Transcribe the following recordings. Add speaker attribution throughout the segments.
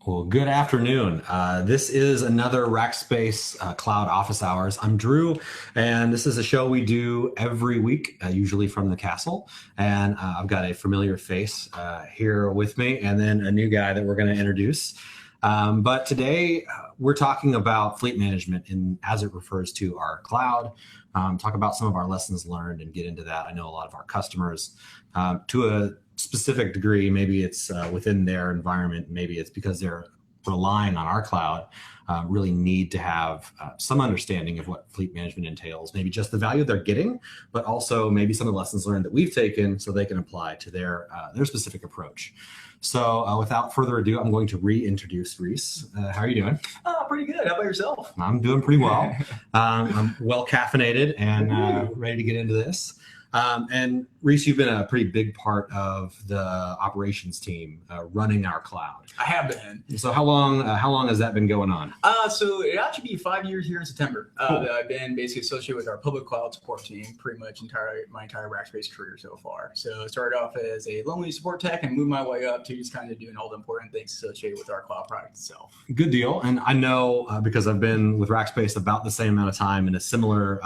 Speaker 1: Well, good afternoon. This is another Rackspace Cloud Office Hours. I'm Drew, and this is a show we do every week, usually from the castle. And I've got a familiar face here with me, and then a new guy that we're going to introduce. But today we're talking about fleet management as it refers to our cloud. Talk about some of our lessons learned and get into that. I know a lot of our customers, to a specific degree, maybe it's within their environment, maybe it's because they're relying on our cloud, really need to have some understanding of what fleet management entails, maybe just the value they're getting, but also maybe some of the lessons learned that we've taken so they can apply to their specific approach. So without further ado, I'm going to reintroduce Reese. How are you doing?
Speaker 2: Pretty good. How about yourself?
Speaker 1: I'm doing pretty well. I'm well caffeinated and ready to get into this. And Reese, you've been a pretty big part of the operations team running our cloud.
Speaker 2: I have been.
Speaker 1: So how long has that been going on?
Speaker 2: So it actually be 5 years here in September.
Speaker 1: Cool.
Speaker 2: That I've been basically associated with our public cloud support team pretty much my entire Rackspace career so far. So I started off as a lonely support tech and moved my way up to just kind of doing all the important things associated with our cloud product itself.
Speaker 1: Good deal. And I know because I've been with Rackspace about the same amount of time in a similar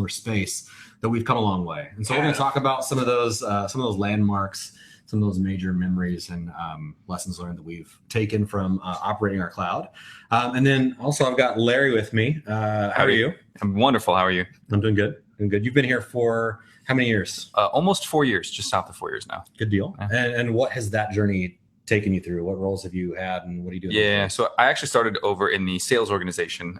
Speaker 1: space, that we've come a long way. And so we're going to talk about some of those landmarks, some of those major memories and lessons learned that we've taken from operating our cloud. And then also I've got Larry with me. How are you?
Speaker 3: I'm wonderful. How are you?
Speaker 1: I'm doing good. You've been here for how many years?
Speaker 3: Almost 4 years, just south of 4 years now.
Speaker 1: Good deal.
Speaker 3: Yeah.
Speaker 1: And what has that journey taken you through? What roles have you had and what are you doing?
Speaker 3: Yeah, so I actually started over in the sales organization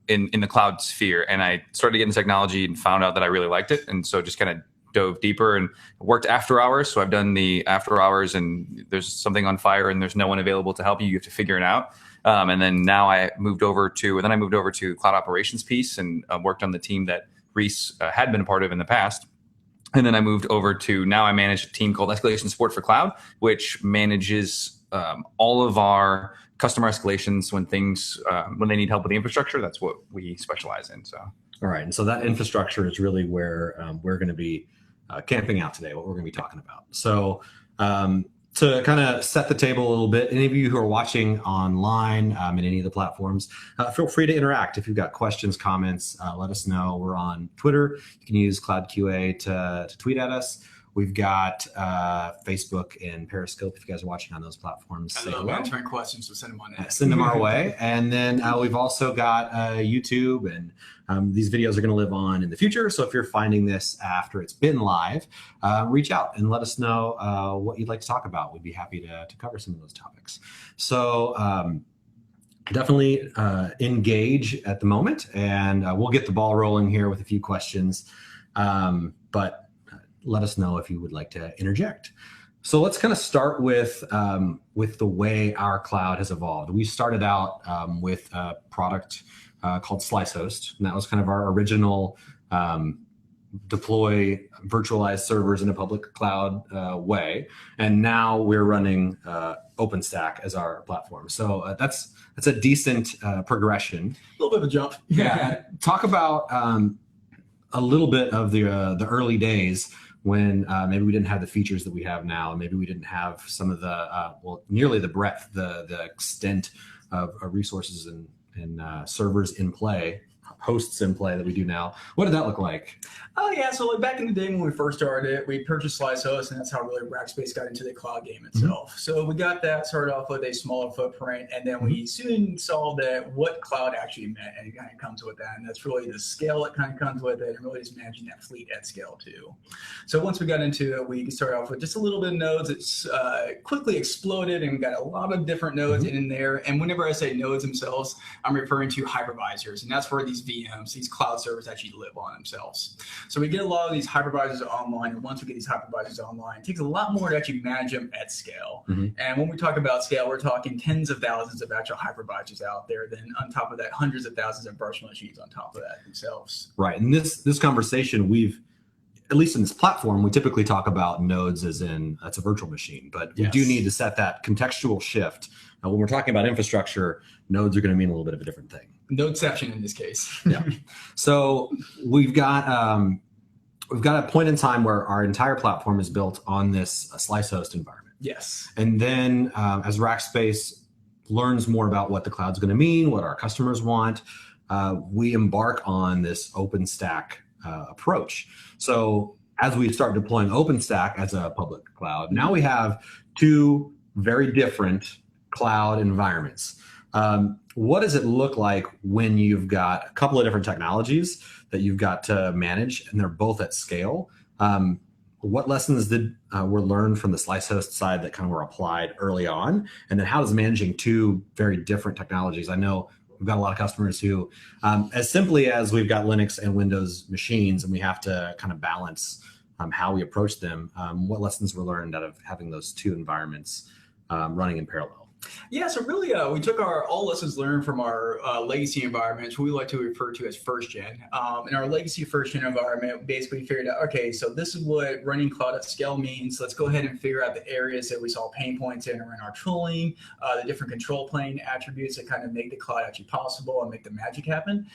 Speaker 3: in the cloud sphere, and I started getting technology and found out that I really liked it, and so just kind of dove deeper and worked after hours. So I've done the after hours, and there's something on fire and there's no one available to help you. You have to figure it out. And then now I moved over to cloud operations piece and worked on the team that Reese had been a part of in the past. And then I moved over to, now I manage a team called Escalation Support for Cloud, which manages all of our customer escalations when they need help with the infrastructure. That's what we specialize in. So,
Speaker 1: all right. And so that infrastructure is really where we're going to be camping out today, what we're going to be talking about. So to kind of set the table a little bit, any of you who are watching online in any of the platforms, feel free to interact. If you've got questions, comments, let us know. We're on Twitter. You can use CloudQA to tweet at us. We've got Facebook and Periscope. If you guys are watching on those platforms,
Speaker 2: I love answering questions, so send them on that.
Speaker 1: Send them our way. And then we've also got YouTube, and these videos are going to live on in the future. So if you're finding this after it's been live, reach out and let us know what you'd like to talk about. We'd be happy to cover some of those topics. So definitely engage at the moment, and we'll get the ball rolling here with a few questions. But let us know if you would like to interject. So let's kind of start with the way our cloud has evolved. We started out with a product called SliceHost, and that was kind of our original deploy virtualized servers in a public cloud way. And now we're running OpenStack as our platform. So that's a decent progression.
Speaker 2: A little bit of a jump.
Speaker 1: Yeah. Talk about a little bit of the early days when maybe we didn't have the features that we have now. Maybe we didn't have some of the, nearly the breadth, the extent of resources and servers in play, hosts in play that we do now. What did that look like?
Speaker 2: Oh yeah, so like back in the day when we first started, we purchased SliceHost, and that's how really Rackspace got into the cloud game itself. Mm-hmm. So we got that started off with a smaller footprint, and then we soon saw that what cloud actually meant, and it kind of comes with that, and that's really the scale that kind of comes with it, and really just managing that fleet at scale too. So once we got into it, we started off with just a little bit of nodes. It's quickly exploded, and we got a lot of different nodes in there. And whenever I say nodes themselves, I'm referring to hypervisors, and that's where these VMs, these cloud servers actually live on themselves. So we get a lot of these hypervisors online, and once we get these hypervisors online, it takes a lot more to actually manage them at scale. Mm-hmm. And when we talk about scale, we're talking tens of thousands of actual hypervisors out there. Then on top of that, hundreds of thousands of virtual machines on top of that themselves.
Speaker 1: Right. And this conversation, at least in this platform, we typically talk about nodes as in that's a virtual machine, but we do need to set that contextual shift. When we're talking about infrastructure, nodes are going to mean a little bit of a different thing.
Speaker 2: Nodeception in this case.
Speaker 1: Yeah. So we've got a point in time where our entire platform is built on this SliceHost environment.
Speaker 2: Yes.
Speaker 1: And then as Rackspace learns more about what the cloud's going to mean, what our customers want, we embark on this OpenStack approach. So as we start deploying OpenStack as a public cloud, now we have two very different cloud environments. What does it look like when you've got a couple of different technologies that you've got to manage and they're both at scale? What lessons were learned from the slice host side that kind of were applied early on? And then how does managing two very different technologies? I know we've got a lot of customers who, as simply as we've got Linux and Windows machines and we have to kind of balance how we approach them, what lessons were learned out of having those two environments running in parallel?
Speaker 2: Yeah, so really, we took all lessons learned from our legacy environments, we like to refer to as first gen. In our legacy first gen environment, we basically figured out, okay, so this is what running cloud at scale means. Let's go ahead and figure out the areas that we saw pain points in around our tooling, the different control plane attributes that kind of make the cloud actually possible and make the magic happen.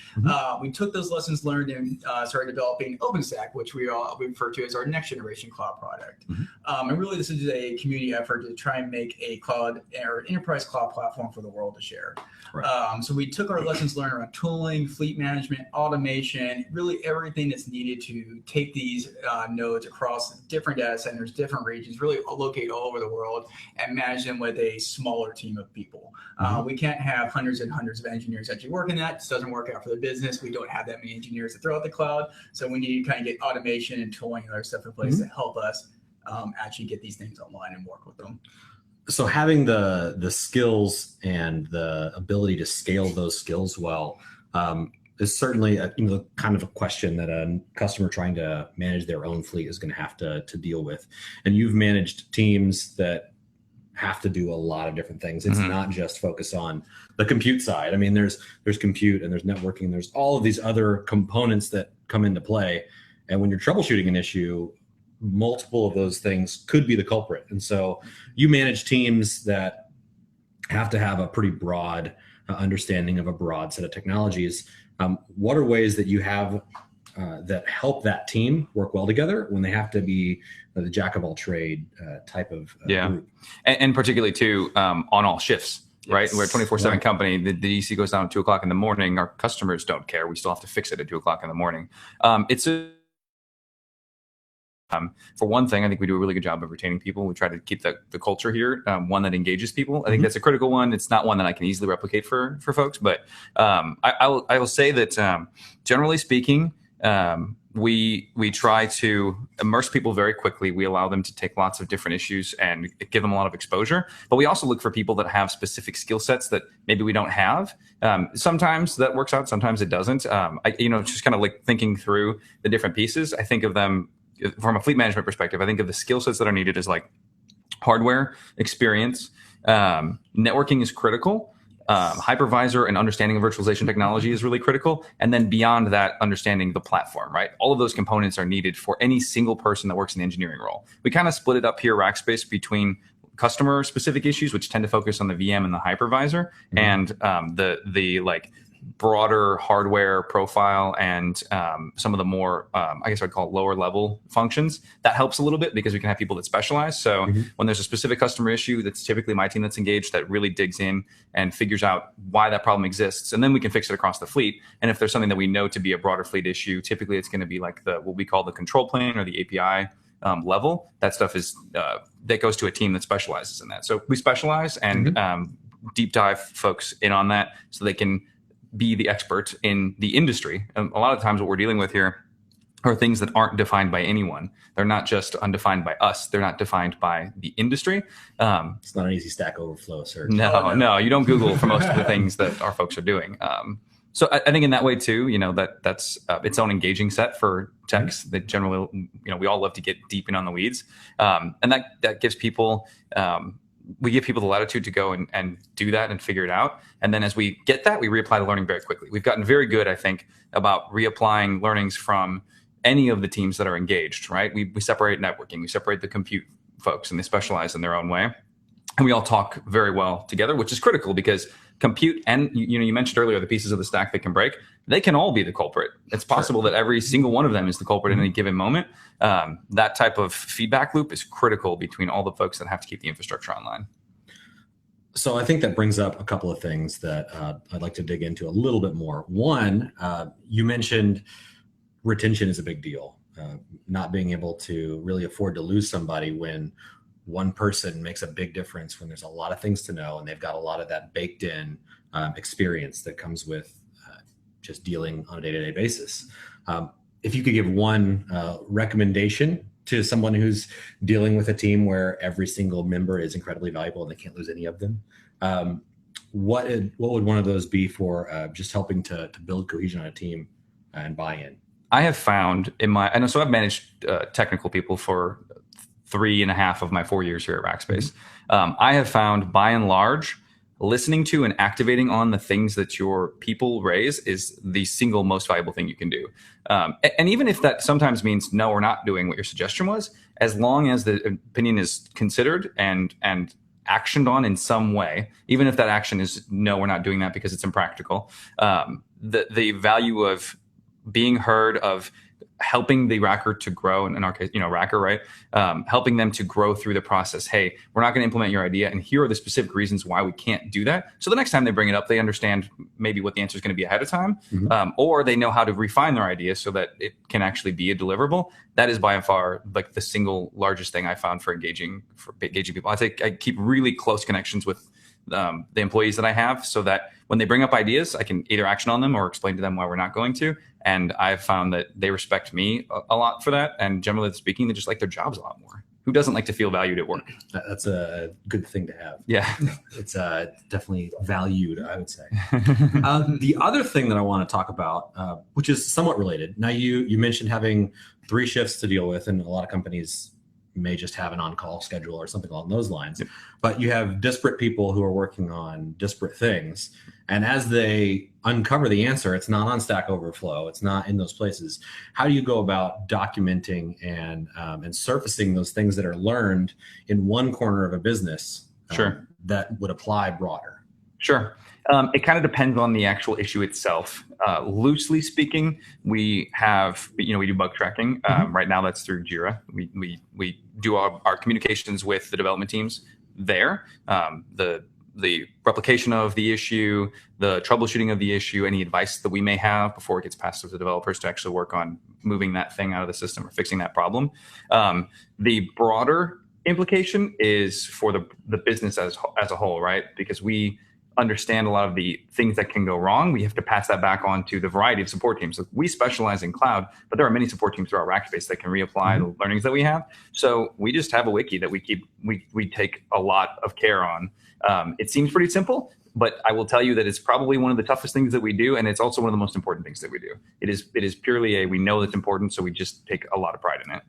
Speaker 2: We took those lessons learned and started developing OpenStack, which we refer to as our next generation cloud product. And really, this is a community effort to try and make a cloud or enterprise cloud platform for the world to share. Right. So we took our lessons learned around tooling, fleet management, automation, really everything that's needed to take these nodes across different data centers, different regions, really located all over the world and manage them with a smaller team of people. We can't have hundreds and hundreds of engineers actually working that. It doesn't work out for the business. We don't have that many engineers to throw at the cloud. So we need to kind of get automation and tooling and other stuff in place to help us actually get these things online and work with them.
Speaker 1: So having the skills and the ability to scale those skills well is certainly kind of a question that a customer trying to manage their own fleet is going to have to deal with. And you've managed teams that have to do a lot of different things. It's not just focus on the compute side. I mean, there's compute and there's networking. There's all of these other components that come into play. And when you're troubleshooting an issue, multiple of those things could be the culprit. And so you manage teams that have to have a pretty broad understanding of a broad set of technologies. What are ways that you have that help that team work well together when they have to be the jack of all trade type of group?
Speaker 3: And particularly too on all shifts. Right. We're a 24/7 company. The DC goes down at 2:00 in the morning. Our customers don't care. We still have to fix it at 2:00 in the morning. For one thing, I think we do a really good job of retaining people. We try to keep the culture here, one that engages people. I think that's a critical one. It's not one that I can easily replicate for folks, but I will say that generally speaking, we try to immerse people very quickly. We allow them to take lots of different issues and give them a lot of exposure. But we also look for people that have specific skill sets that maybe we don't have. Sometimes that works out, sometimes it doesn't. Just kind of like thinking through the different pieces. I think of them from a fleet management perspective. I think of the skill sets that are needed as like hardware experience. Networking is critical. Hypervisor and understanding of virtualization technology is really critical. And then beyond that, understanding the platform, right? All of those components are needed for any single person that works in the engineering role. We kind of split it up here, Rackspace, between customer specific issues, which tend to focus on the VM and the hypervisor, and the like broader hardware profile and some of the more, I guess I'd call it lower level functions. That helps a little bit because we can have people that specialize. So when there's a specific customer issue, that's typically my team that's engaged that really digs in and figures out why that problem exists. And then we can fix it across the fleet. And if there's something that we know to be a broader fleet issue, typically it's going to be like what we call the control plane or the API level. That stuff is that goes to a team that specializes in that. So we specialize and deep dive folks in on that so they can be the expert in the industry. And a lot of times what we're dealing with here are things that aren't defined by anyone. They're not just undefined by us. They're not defined by the industry.
Speaker 1: It's not an easy Stack Overflow search.
Speaker 3: No, you don't Google for most of the things that our folks are doing. So I think in that way too, that's its own engaging set for techs that generally, we all love to get deep in on the weeds. And that gives people, we give people the latitude to go and do that and figure it out. And then as we get that, we reapply the learning very quickly. We've gotten very good, I think, about reapplying learnings from any of the teams that are engaged, right? We separate networking, we separate the compute folks, and they specialize in their own way. And we all talk very well together, which is critical because compute and, you mentioned earlier the pieces of the stack that can break, they can all be the culprit. It's possible that every single one of them is the culprit at any given moment. That type of feedback loop is critical between all the folks that have to keep the infrastructure online.
Speaker 1: So I think that brings up a couple of things that I'd like to dig into a little bit more. One, you mentioned retention is a big deal. Not being able to really afford to lose somebody when one person makes a big difference, when there's a lot of things to know and they've got a lot of that baked in experience that comes with just dealing on a day-to-day basis. If you could give one recommendation to someone who's dealing with a team where every single member is incredibly valuable and they can't lose any of them, what would one of those be for just helping to build cohesion on a team and buy-in?
Speaker 3: I have found so I've managed technical people for 3.5 of my 4 years here at Rackspace. I have found, by and large, listening to and activating on the things that your people raise is the single most valuable thing you can do. And even if that sometimes means, no, we're not doing what your suggestion was, as long as the opinion is considered and actioned on in some way, even if that action is, no, we're not doing that because it's impractical, the value of being heard, of helping the racker to grow, in our case, racker, right? Helping them to grow through the process. Hey, we're not going to implement your idea, and here are the specific reasons why we can't do that. So the next time they bring it up, they understand maybe what the answer is going to be ahead of time, or they know how to refine their idea so that it can actually be a deliverable. That is by far like the single largest thing I found for engaging people. I keep really close connections with the employees that I have, so that when they bring up ideas, I can either action on them or explain to them why we're not going to. And I've found that they respect me a lot for that. And generally speaking, they just like their jobs a lot more. Who doesn't like to feel valued at work?
Speaker 1: That's a good thing to have.
Speaker 3: Yeah.
Speaker 1: It's definitely valued, I would say. The other thing that I want to talk about, which is somewhat related. Now, you mentioned having 3 shifts to deal with, and a lot of companies may just have an on-call schedule or something along those lines. Yep. But you have disparate people who are working on disparate things. And as they uncover the answer, it's not on Stack Overflow. It's not in those places. How do you go about documenting and surfacing those things that are learned in one corner of a business that would apply broader?
Speaker 3: Sure. It kind of depends on the actual issue itself. Loosely speaking, we have, we do bug tracking. Right now that's through Jira. We do our communications with the development teams there. The replication of the issue, the troubleshooting of the issue, any advice that we may have before it gets passed to the developers to actually work on moving that thing out of the system or fixing that problem. The broader implication is for the business as a whole, right? Because we understand a lot of the things that can go wrong. We have to pass that back on to the variety of support teams. So we specialize in cloud, but there are many support teams throughout Rackspace that can reapply the learnings that we have. So we just have a wiki that we take a lot of care on. It seems pretty simple, but I will tell you that it's probably one of the toughest things that we do, and it's also one of the most important things that we do. It is purely we know it's important, so we just take a lot of pride in it.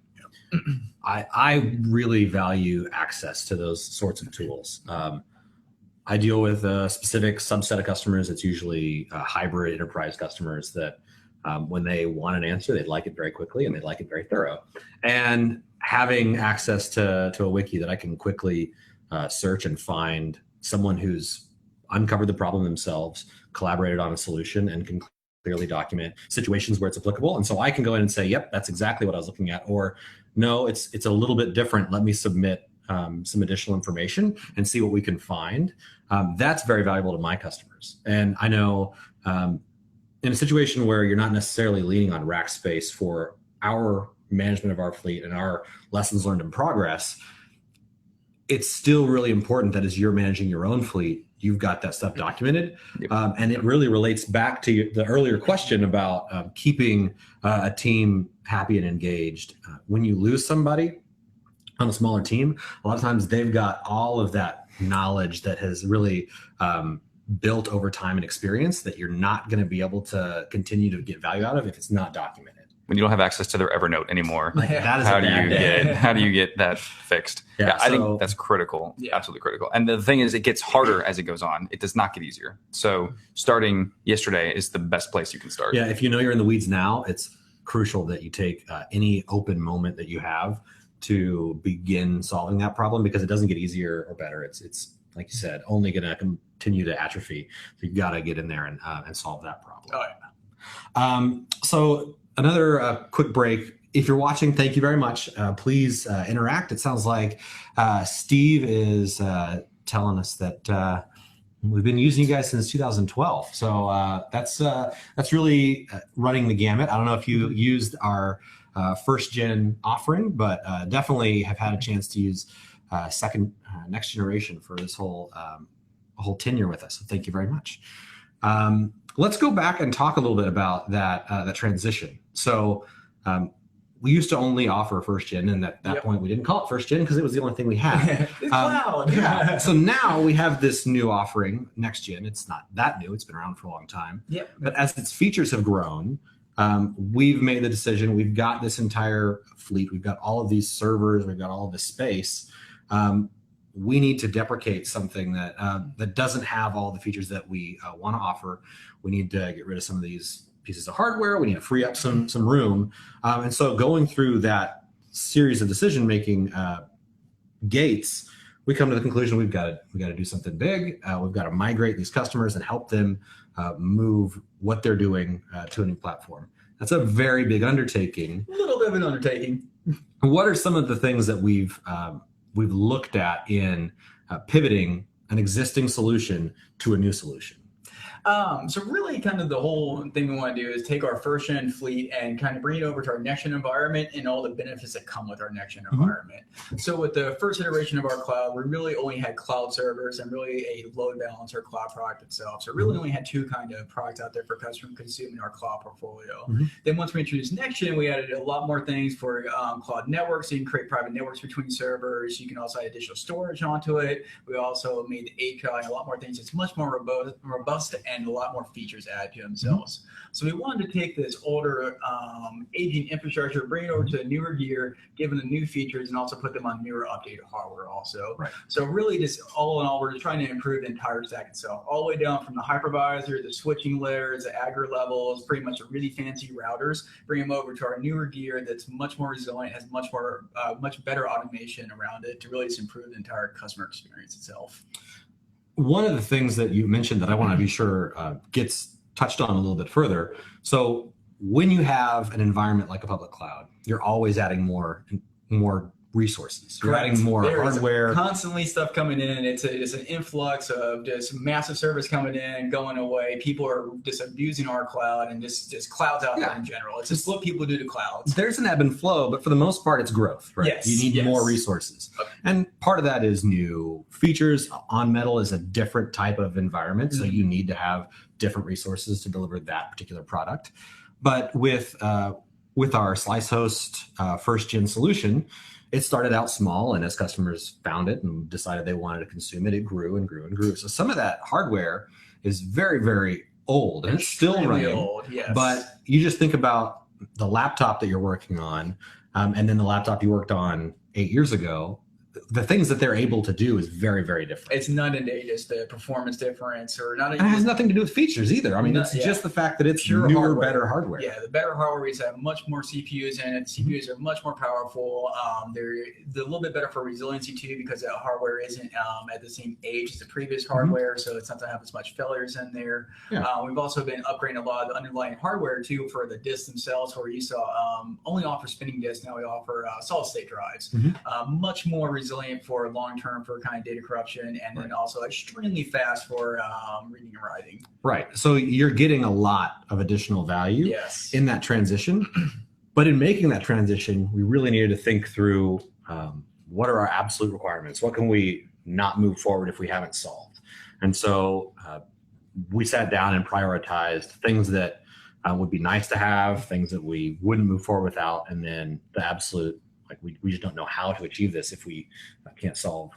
Speaker 1: I really value access to those sorts of tools. I deal with a specific subset of customers. It's usually hybrid enterprise customers that when they want an answer, they'd like it very quickly and they'd like it very thorough. And having access to a wiki that I can quickly search and find someone who's uncovered the problem themselves, collaborated on a solution, and can clearly document situations where it's applicable. And so I can go in and say, yep, that's exactly what I was looking at. Or no, it's a little bit different. Let me submit some additional information and see what we can find. That's very valuable to my customers. And I know in a situation where you're not necessarily leaning on Rackspace for our management of our fleet and our lessons learned in progress, it's still really important that as you're managing your own fleet, you've got that stuff documented. Yep. And it really relates back to the earlier question about keeping a team happy and engaged. When you lose somebody on a smaller team, a lot of times they've got all of that knowledge that has really built over time and experience that you're not going to be able to continue to get value out of if it's not documented.
Speaker 3: When you don't have access to their Evernote anymore,
Speaker 1: that is
Speaker 3: how do you get that fixed? Yeah, I think that's critical, absolutely critical. And the thing is, it gets harder as it goes on. It does not get easier. So starting yesterday is the best place you can start.
Speaker 1: Yeah, if you know you're in the weeds now, it's crucial that you take any open moment that you have to begin solving that problem, because it doesn't get easier or better. It's like you said, only going to continue to atrophy. So you've got to get in there and solve that problem.
Speaker 2: Oh, yeah.
Speaker 1: So another quick break. If you're watching, thank you very much. Please interact. It sounds like Steve is telling us that we've been using you guys since 2012. So that's really running the gamut. I don't know if you used our first gen offering, but definitely have had a chance to use second next generation for this whole tenure with us. So thank you very much. Let's go back and talk a little bit about that transition. So we used to only offer first gen, and at that point we didn't call it first gen because it was the only thing we had.
Speaker 2: It's cloud.
Speaker 1: Yeah. So now we have this new offering, next gen. It's not that new; it's been around for a long time.
Speaker 2: Yep.
Speaker 1: But as its features have grown, we've made the decision. We've got this entire fleet. We've got all of these servers. We've got all of this space. We need to deprecate something that doesn't have all the features that we want to offer. We need to get rid of some of these pieces of hardware. We need to free up some room. And so going through that series of decision-making gates, we come to the conclusion we got to do something big. We've got to migrate these customers and help them move what they're doing to a new platform. That's a very big undertaking.
Speaker 2: A little bit of an undertaking.
Speaker 1: What are some of the things that we've looked at in pivoting an existing solution to a new solution?
Speaker 2: So really kind of the whole thing we want to do is take our first gen fleet and kind of bring it over to our next gen environment and all the benefits that come with our next gen environment. So with the first iteration of our cloud, we really only had cloud servers and really a load balancer cloud product itself. So really only had two kind of products out there for customer consuming our cloud portfolio. Then once we introduced next gen, we added a lot more things for cloud networks. So you can create private networks between servers. You can also add additional storage onto it. We also made the API and a lot more things. It's much more robust and a lot more features added to themselves. So we wanted to take this older aging infrastructure, bring it over to a newer gear, give them the new features, and also put them on newer updated hardware also. Right. So really just all in all, we're just trying to improve the entire stack itself, all the way down from the hypervisor, the switching layers, the aggregate levels, pretty much really fancy routers, bring them over to our newer gear that's much more resilient, has much better automation around it to really just improve the entire customer experience itself.
Speaker 1: One of the things that you mentioned that I want to be sure gets touched on a little bit further. So when you have an environment like a public cloud, you're always adding more resources. You're adding more hardware.
Speaker 2: Constantly stuff coming in. It's an influx of just massive service coming in, going away. People are just abusing our cloud and just clouds out there in general. It's just what people do to clouds.
Speaker 1: There's an ebb and flow, but for the most part, it's growth, right?
Speaker 2: Yes,
Speaker 1: you need more resources. Okay. And part of that is new features. On Metal is a different type of environment, so you need to have different resources to deliver that particular product. But with our Slice Host first gen solution, it started out small, and as customers found it and decided they wanted to consume it, it grew and grew and grew. So some of that hardware is very, very old, and it's still running.
Speaker 2: Old, yes.
Speaker 1: But you just think about the laptop that you're working on, and then the laptop you worked on 8 years ago. The things that they're able to do is very, very different.
Speaker 2: It's not a just the performance difference, or not.
Speaker 1: And it has nothing to do with features either. I mean, it's just the fact that it's
Speaker 2: pure
Speaker 1: newer,
Speaker 2: hardware.
Speaker 1: better hardware.
Speaker 2: Yeah, the better hardware is have much more CPUs in it. CPUs are much more powerful. They're a little bit better for resiliency too, because that hardware isn't at the same age as the previous hardware, so it's not to have as much failures in there. Yeah. We've also been upgrading a lot of the underlying hardware too for the disks themselves, where you saw only offer spinning disks. Now we offer solid state drives, much more resilient for long-term for kind of data corruption, and then also extremely fast for reading and writing.
Speaker 1: Right. So you're getting a lot of additional value in that transition. But in making that transition, we really needed to think through what are our absolute requirements? What can we not move forward if we haven't solved? And so we sat down and prioritized things that would be nice to have, things that we wouldn't move forward without, and then the absolute, like we just don't know how to achieve this if we can't solve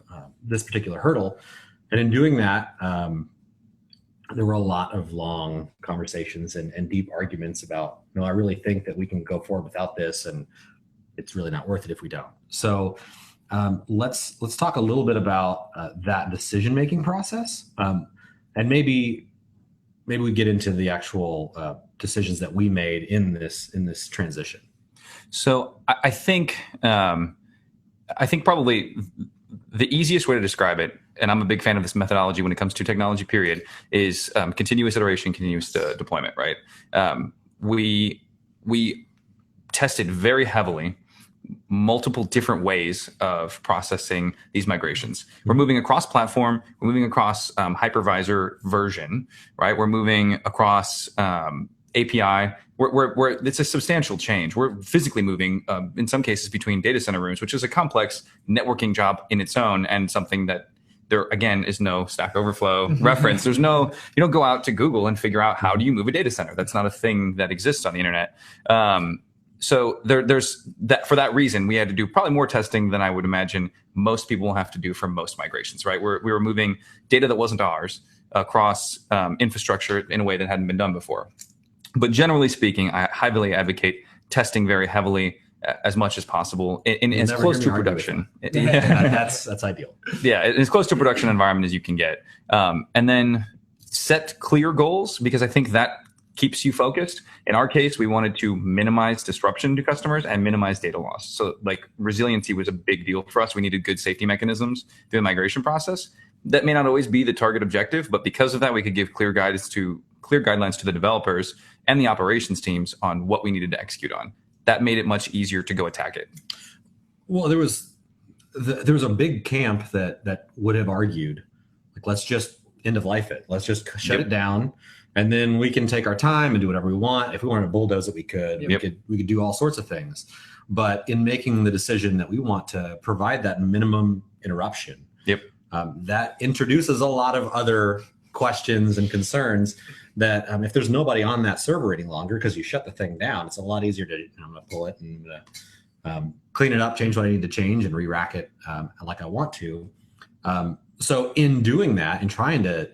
Speaker 1: this particular hurdle. And in doing that, there were a lot of long conversations and deep arguments about, no, I really think that we can go forward without this, and it's really not worth it if we don't. So let's talk a little bit about that decision-making process, and maybe we get into the actual decisions that we made in this transition.
Speaker 3: So I think probably the easiest way to describe it, and I'm a big fan of this methodology when it comes to technology, period, is continuous iteration, continuous deployment, right? We tested very heavily multiple different ways of processing these migrations. We're moving across platform, we're moving across hypervisor version, right? We're moving across API. It's a substantial change. We're physically moving, in some cases, between data center rooms, which is a complex networking job in its own, and something that there, again, is no Stack Overflow reference. There's no, you don't go out to Google and figure out how do you move a data center. That's not a thing that exists on the internet. So there's that. For that reason, we had to do probably more testing than I would imagine most people will have to do for most migrations, right? We were moving data that wasn't ours across infrastructure in a way that hadn't been done before. But generally speaking, I heavily advocate testing very heavily as much as possible in as close to production.
Speaker 1: That's ideal.
Speaker 3: Yeah, as close to production environment as you can get. And then set clear goals, because I think that keeps you focused. In our case, we wanted to minimize disruption to customers and minimize data loss. So like resiliency was a big deal for us. We needed good safety mechanisms through the migration process. That may not always be the target objective, but because of that, we could give clear guidelines to the developers and the operations teams on what we needed to execute on. That made it much easier to go attack it.
Speaker 1: Well, there was a big camp that would have argued, like, let's just end of life it. Let's just shut it down, and then we can take our time and do whatever we want. If we wanted to bulldoze it, we could. We could do all sorts of things. But in making the decision that we want to provide that minimum interruption, that introduces a lot of other questions and concerns that if there's nobody on that server any longer because you shut the thing down, it's a lot easier to, I'm going to pull it and clean it up, change what I need to change, and re-rack it like I want to. So in doing that and trying to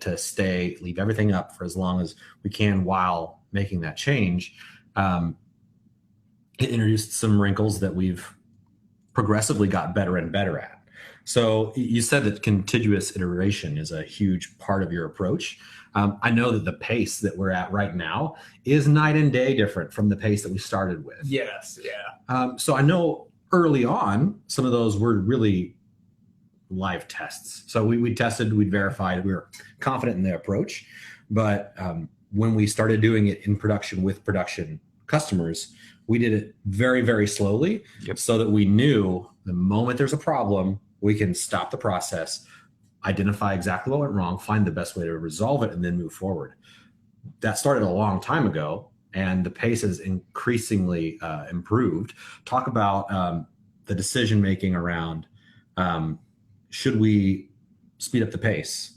Speaker 1: leave everything up for as long as we can while making that change, it introduced some wrinkles that we've progressively got better and better at. So you said that contiguous iteration is a huge part of your approach. I know that the pace that we're at right now is night and day different from the pace that we started with.
Speaker 2: Yes, yeah.
Speaker 1: So I know early on, some of those were really live tests. So we tested, we verified, we were confident in the approach. But when we started doing it in production with production customers, we did it very, very slowly so that we knew the moment there's a problem, we can stop the process, identify exactly what went wrong, find the best way to resolve it, and then move forward. That started a long time ago, and the pace has increasingly improved. Talk about the decision-making around should we speed up the pace?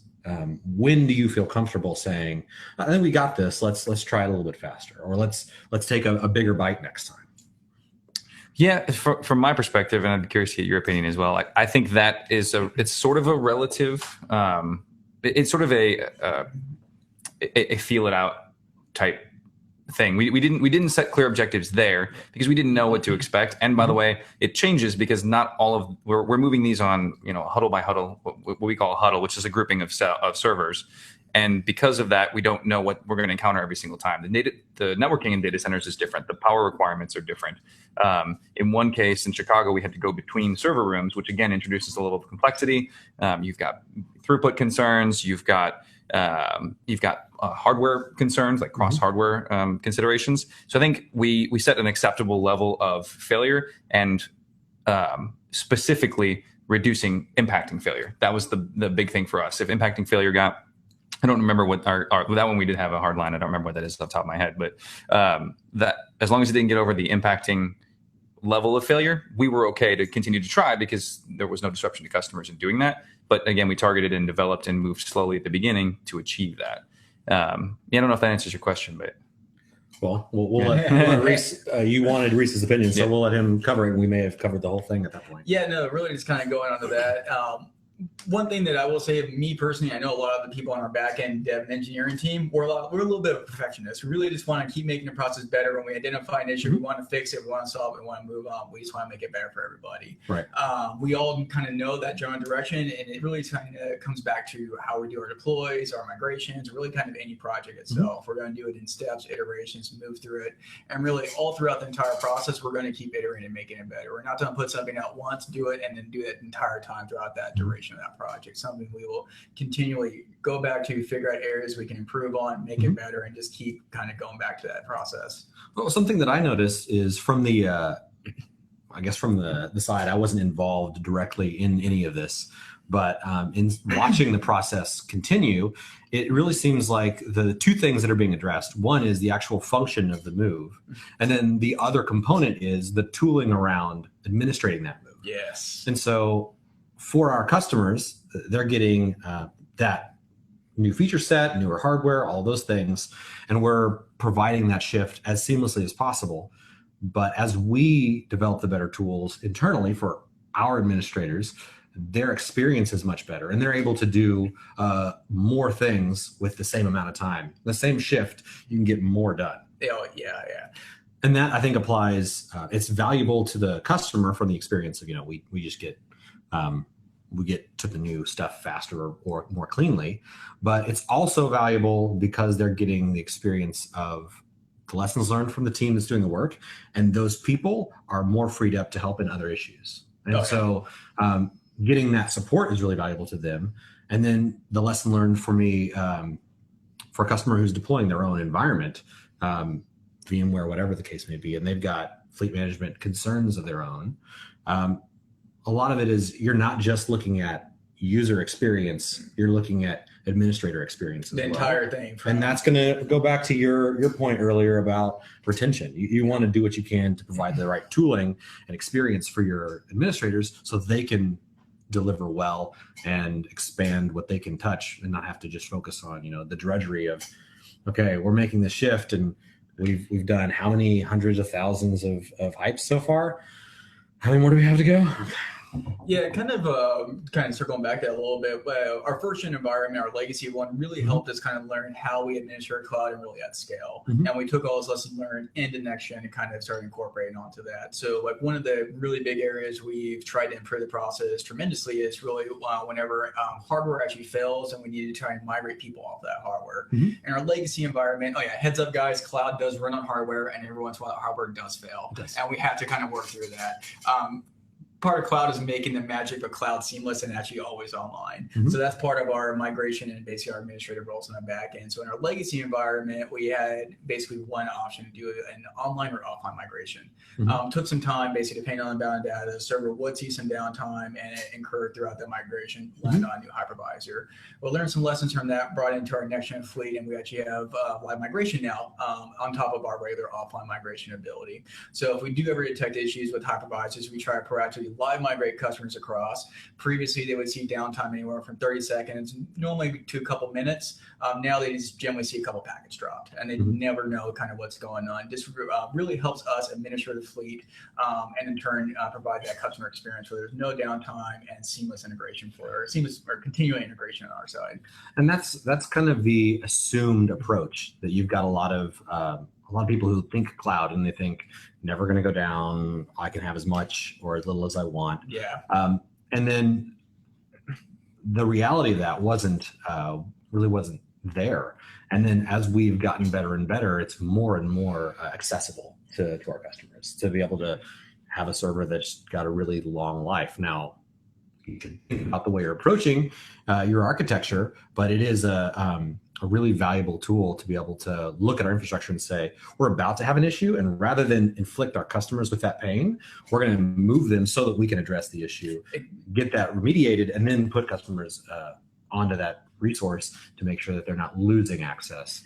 Speaker 1: When do you feel comfortable saying, I think we got this, let's try it a little bit faster, or let's take a bigger bite next time?
Speaker 3: Yeah, from my perspective, and I'd be curious to get your opinion as well. I think that it's sort of a relative, it's sort of a feel it out type thing. We didn't set clear objectives there because we didn't know what to expect. And by the way, it changes because not all of we're moving these on huddle by huddle, what we call a huddle, which is a grouping of servers. And because of that, we don't know what we're going to encounter every single time. The networking in data centers is different. The power requirements are different. In one case in Chicago, we had to go between server rooms, which again introduces a little complexity. You've got throughput concerns. You've got hardware concerns, like cross hardware considerations. So I think we set an acceptable level of failure and specifically reducing impacting failure. That was the big thing for us. If impacting failure got, I don't remember what our that one we did have a hard line. I don't remember what that is off the top of my head, but that as long as it didn't get over the impacting level of failure, we were okay to continue to try because there was no disruption to customers in doing that. But again, we targeted and developed and moved slowly at the beginning to achieve that. I don't know if that answers your question, but.
Speaker 1: Well, we'll let Reese, you wanted Reese's opinion, so we'll let him cover it. And we may have covered the whole thing at that point.
Speaker 2: Yeah, no, really just kind of going on to that. One thing that I will say of me personally, I know a lot of the people on our back end dev and engineering team, we're a little bit of perfectionists. We really just want to keep making the process better. When we identify an issue, we want to fix it, we want to solve it, we want to move on. We just want to make it better for everybody.
Speaker 1: Right.
Speaker 2: We all kind of know that general direction, and it really kind of comes back to how we do our deploys, our migrations, really kind of any project itself. We're going to do it in steps, iterations, move through it, and really all throughout the entire process, we're going to keep iterating and making it better. We're not going to put something out once, do it, and then do it the entire time throughout that duration of that project. Something we will continually go back to, figure out areas we can improve on, make it better, and just keep kind of going back to that process.
Speaker 1: Well, something that I noticed is from the I guess from the side, I wasn't involved directly in any of this, but in watching the process continue, it really seems like the two things that are being addressed. One is the actual function of the move, and then the other component is the tooling around administrating that move.
Speaker 2: Yes.
Speaker 1: And so for our customers, they're getting that new feature set, newer hardware, all those things, and we're providing that shift as seamlessly as possible. But as we develop the better tools internally for our administrators, their experience is much better, and they're able to do more things with the same amount of time. The same shift, you can get more done.
Speaker 2: Oh, yeah, yeah.
Speaker 1: And that, I think, applies. It's valuable to the customer from the experience of, we just get we get to the new stuff faster or more cleanly, but it's also valuable because they're getting the experience of the lessons learned from the team that's doing the work, and those people are more freed up to help in other issues. And so getting that support is really valuable to them. And then the lesson learned for me, for a customer who's deploying their own environment, VMware, whatever the case may be, and they've got fleet management concerns of their own. A lot of it is you're not just looking at user experience, you're looking at administrator experience as
Speaker 2: the entire thing.
Speaker 1: And that's going to go back to your point earlier about retention. You want to do what you can to provide the right tooling and experience for your administrators so they can deliver well and expand what they can touch and not have to just focus on, the drudgery of, okay, we're making the shift and we've done how many hundreds of thousands of hypes so far? How many more do we have to go?
Speaker 2: Yeah, kind of circling back that a little bit. Our first-gen environment, our legacy one, really helped us kind of learn how we administer cloud and really at scale. And we took all those lessons learned into next gen and kind of started incorporating onto that. So like one of the really big areas we've tried to improve the process tremendously is really whenever hardware actually fails and we need to try and migrate people off that hardware. In our legacy environment, heads up guys, cloud does run on hardware, and every once in a while hardware does fail. And we have to kind of work through that. Part of cloud is making the magic of cloud seamless and actually always online. So that's part of our migration and basically our administrative roles on the back end. So in our legacy environment, we had basically one option to do an online or offline migration. Took some time, basically depending on the bound data. The server would see some downtime and it incurred throughout the migration, land on a new hypervisor. We'll learn some lessons from that, brought into our next gen fleet, and we actually have live migration now on top of our regular offline migration ability. So if we do ever detect issues with hypervisors, we try to proactively live migrate customers across. Previously, they would see downtime anywhere from 30 seconds, normally to a couple minutes. Now they just generally see a couple packets dropped, and they never know kind of what's going on. This really helps us administer the fleet, and in turn provide that customer experience where there's no downtime and seamless integration seamless or continuing integration on our side.
Speaker 1: And that's kind of the assumed approach that you've got a lot of people who think cloud and they think never going to go down. I can have as much or as little as I want.
Speaker 2: Yeah.
Speaker 1: And then the reality of that really wasn't there. And then as we've gotten better and better, it's more and more accessible to our customers to be able to have a server that's got a really long life. Now, you can think about the way you're approaching your architecture, but it is a really valuable tool to be able to look at our infrastructure and say, we're about to have an issue, and rather than inflict our customers with that pain, we're going to move them so that we can address the issue, get that remediated, and then put customers onto that resource to make sure that they're not losing access.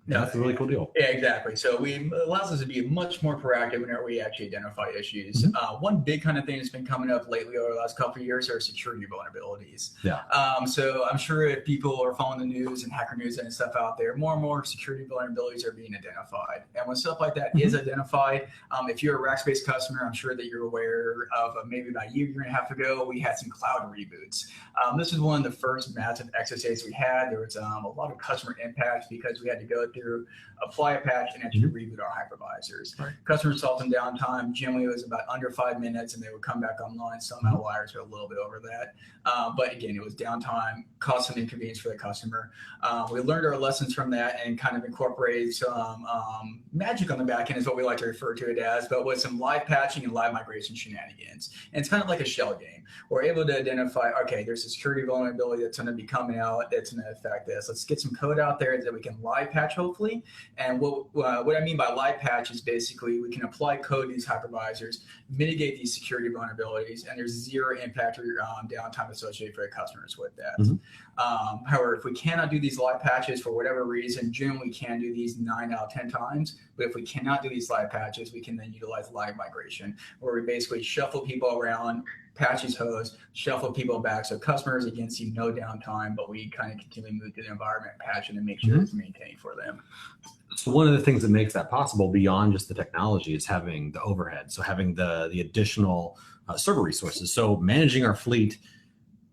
Speaker 1: Yeah, that's a really cool deal.
Speaker 2: Yeah, exactly. So it allows us to be much more proactive whenever we actually identify issues. One big kind of thing that's been coming up lately over the last couple of years are security vulnerabilities.
Speaker 1: Yeah.
Speaker 2: So I'm sure if people are following the news and hacker news and stuff out there, more and more security vulnerabilities are being identified. And when stuff like that is identified, if you're a Rackspace customer, I'm sure that you're aware of maybe about a year and a half ago, we had some cloud reboots. This is one of the first massive exercises we had. There was a lot of customer impact because we had to go through, apply a patch, and actually reboot our hypervisors. Customers saw some downtime. Generally, it was about under 5 minutes, and they would come back online. Some outliers are a little bit over that. But again, it was downtime, caused some inconvenience for the customer. We learned our lessons from that and kind of incorporated some magic on the back end is what we like to refer to it as, but with some live patching and live migration shenanigans. And it's kind of like a shell game. We're able to identify, okay, there's a security vulnerability that's going to be coming out that's going to affect this. Let's get some code out there that we can live patch hopefully. And what I mean by live patch is basically we can apply code to these hypervisors, mitigate these security vulnerabilities, and there's zero impact or downtime associated for the customers with that. However, if we cannot do these live patches for whatever reason, generally we can do these 9 out of 10 times. But if we cannot do these live patches, we can then utilize live migration, where we basically shuffle people around, patch these hosts, shuffle people back. So customers, again, see no downtime, but we kind of continually move to the environment, patch it, and make sure it's maintained for them.
Speaker 1: So one of the things that makes that possible beyond just the technology is having the overhead. So having the additional server resources. So managing our fleet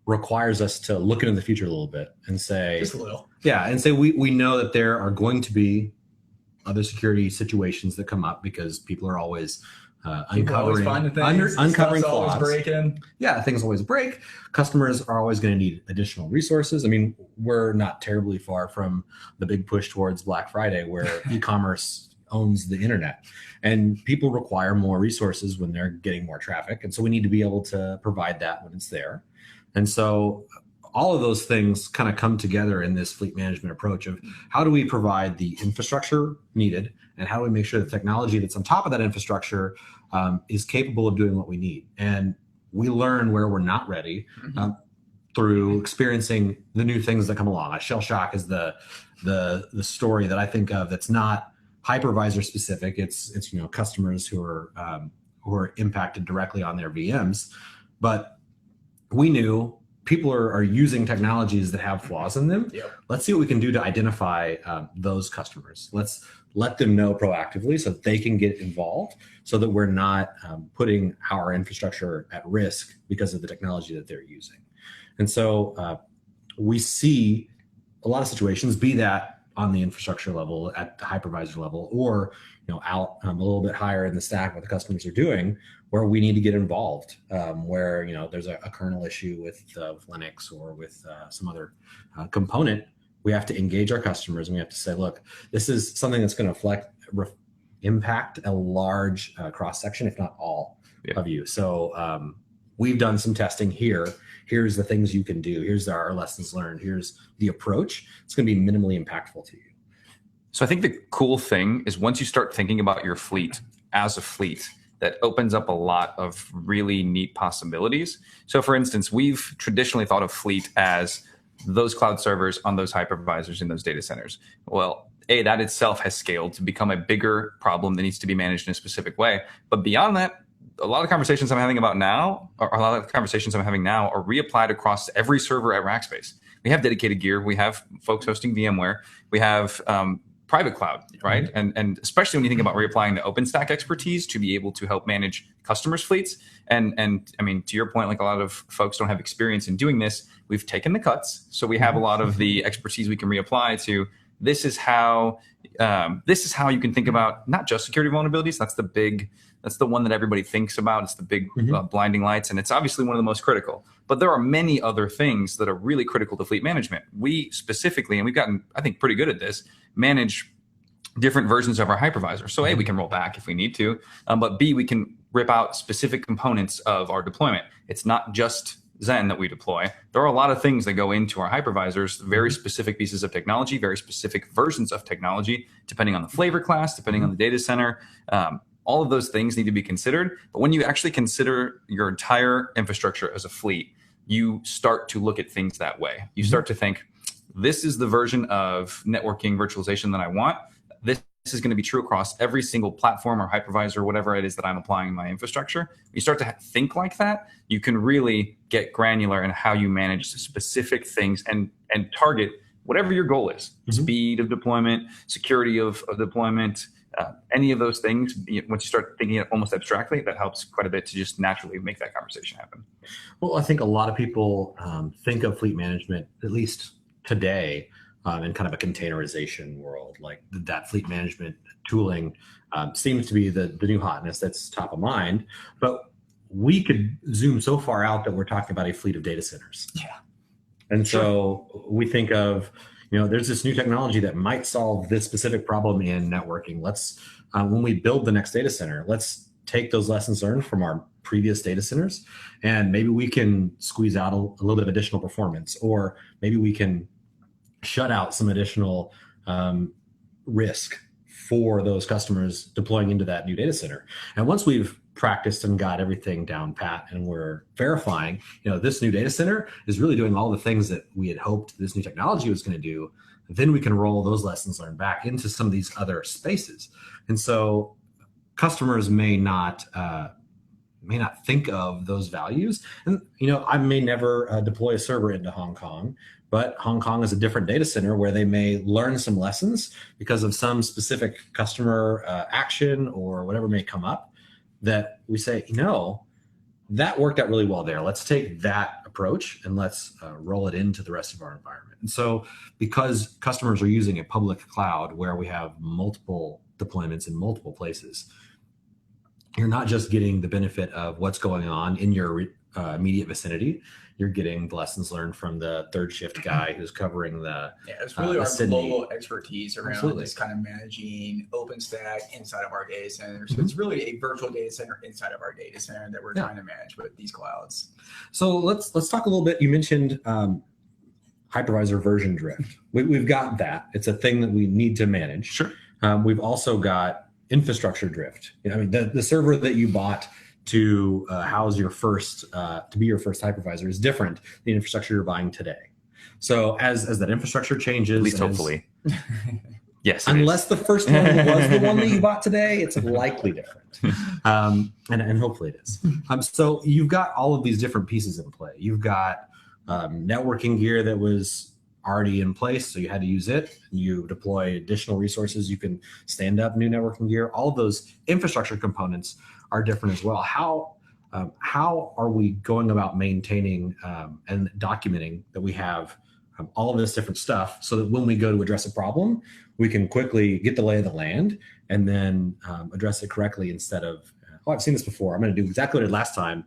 Speaker 1: requires us to look into the future a little bit and say,
Speaker 2: Just a little.
Speaker 1: Yeah, and say we know that there are going to be other security situations that come up because people are always uncovering flaws.
Speaker 2: Breaking.
Speaker 1: Yeah, things always break. Customers are always going to need additional resources. I mean, we're not terribly far from the big push towards Black Friday where e-commerce owns the internet, and people require more resources when they're getting more traffic. And so we need to be able to provide that when it's there. And so all of those things kind of come together in this fleet management approach of how do we provide the infrastructure needed, and how do we make sure the technology that's on top of that infrastructure is capable of doing what we need. And we learn where we're not ready through experiencing the new things that come along. Shell shock is the story that I think of that's not hypervisor specific. It's customers who are impacted directly on their VMs, but we knew people are using technologies that have flaws in them.
Speaker 2: Yep.
Speaker 1: Let's see what we can do to identify those customers. Let's let them know proactively so that they can get involved, so that we're not putting our infrastructure at risk because of the technology that they're using. And so we see a lot of situations, be that on the infrastructure level, at the hypervisor level, or out a little bit higher in the stack what the customers are doing, where we need to get involved, where there's a kernel issue with Linux or with some other component. We have to engage our customers, and we have to say, look, this is something that's going to impact a large cross section, if not all of you. So we've done some testing here. Here's the things you can do. Here's our lessons learned. Here's the approach. It's going to be minimally impactful to you.
Speaker 3: So I think the cool thing is once you start thinking about your fleet as a fleet, that opens up a lot of really neat possibilities. So for instance, we've traditionally thought of fleet as those cloud servers on those hypervisors in those data centers. Well, that itself has scaled to become a bigger problem that needs to be managed in a specific way. But beyond that, a lot of conversations I'm having now are reapplied across every server at Rackspace. We have dedicated gear. We have folks hosting VMware. We have private cloud, right? And especially when you think about reapplying the OpenStack expertise to be able to help manage customers' fleets. And I mean, to your point, like a lot of folks don't have experience in doing this. We've taken the cuts, so we have a lot of the expertise we can reapply to. This is how you can think about not just security vulnerabilities. That's the one that everybody thinks about. It's the big blinding lights, and it's obviously one of the most critical. But there are many other things that are really critical to fleet management. We specifically, and we've gotten, I think, pretty good at this, manage different versions of our hypervisor. So A, we can roll back if we need to, but B, we can rip out specific components of our deployment. It's not just Zen that we deploy. There are a lot of things that go into our hypervisors, very specific pieces of technology, very specific versions of technology, depending on the flavor class, depending on the data center. All of those things need to be considered. But when you actually consider your entire infrastructure as a fleet, you start to look at things that way. You start to think, this is the version of networking virtualization that I want. This is going to be true across every single platform or hypervisor, whatever it is that I'm applying in my infrastructure. You start to think like that, you can really get granular in how you manage specific things and target whatever your goal is. Speed of deployment, security of deployment, any of those things. Once you start thinking it almost abstractly, that helps quite a bit to just naturally make that conversation happen.
Speaker 1: Well, I think a lot of people think of fleet management, at least today, in kind of a containerization world. Like that fleet management tooling seems to be the new hotness that's top of mind. But we could zoom so far out that we're talking about a fleet of data centers.
Speaker 2: Yeah.
Speaker 1: And so we think of, there's this new technology that might solve this specific problem in networking. Let's, when we build the next data center, let's take those lessons learned from our previous data centers, and maybe we can squeeze out a little bit of additional performance, or maybe we can shut out some additional risk for those customers deploying into that new data center. And once we've practiced and got everything down pat and we're verifying, this new data center is really doing all the things that we had hoped this new technology was going to do, then we can roll those lessons learned back into some of these other spaces. And so customers may not think of those values. And I may never deploy a server into Hong Kong, but Hong Kong is a different data center where they may learn some lessons because of some specific customer action or whatever may come up, that we say, that worked out really well there. Let's take that approach and let's roll it into the rest of our environment. And so because customers are using a public cloud where we have multiple deployments in multiple places, you're not just getting the benefit of what's going on in your immediate vicinity. You're getting the lessons learned from the third shift guy who's covering
Speaker 2: it's really our
Speaker 1: Sydney.
Speaker 2: global expertise around this kind of managing OpenStack inside of our data center. So it's really a virtual data center inside of our data center that we're trying to manage with these clouds.
Speaker 1: So let's talk a little bit. You mentioned hypervisor version drift. We've got that. It's a thing that we need to manage.
Speaker 3: Sure.
Speaker 1: We've also got infrastructure drift. The server that you bought to house your first, to be your first hypervisor is different than the infrastructure you're buying today. So as that infrastructure changes,
Speaker 3: at least hopefully, yes,
Speaker 1: unless the first one was the one that you bought today, it's likely different, and hopefully it is. So you've got all of these different pieces in play. You've got networking gear that was already in place, so you had to use it. You deploy additional resources. You can stand up new networking gear. All of those infrastructure components are different as well. How are we going about maintaining and documenting that we have all of this different stuff so that when we go to address a problem, we can quickly get the lay of the land and then address it correctly instead of, I've seen this before. I'm going to do exactly what I did last time.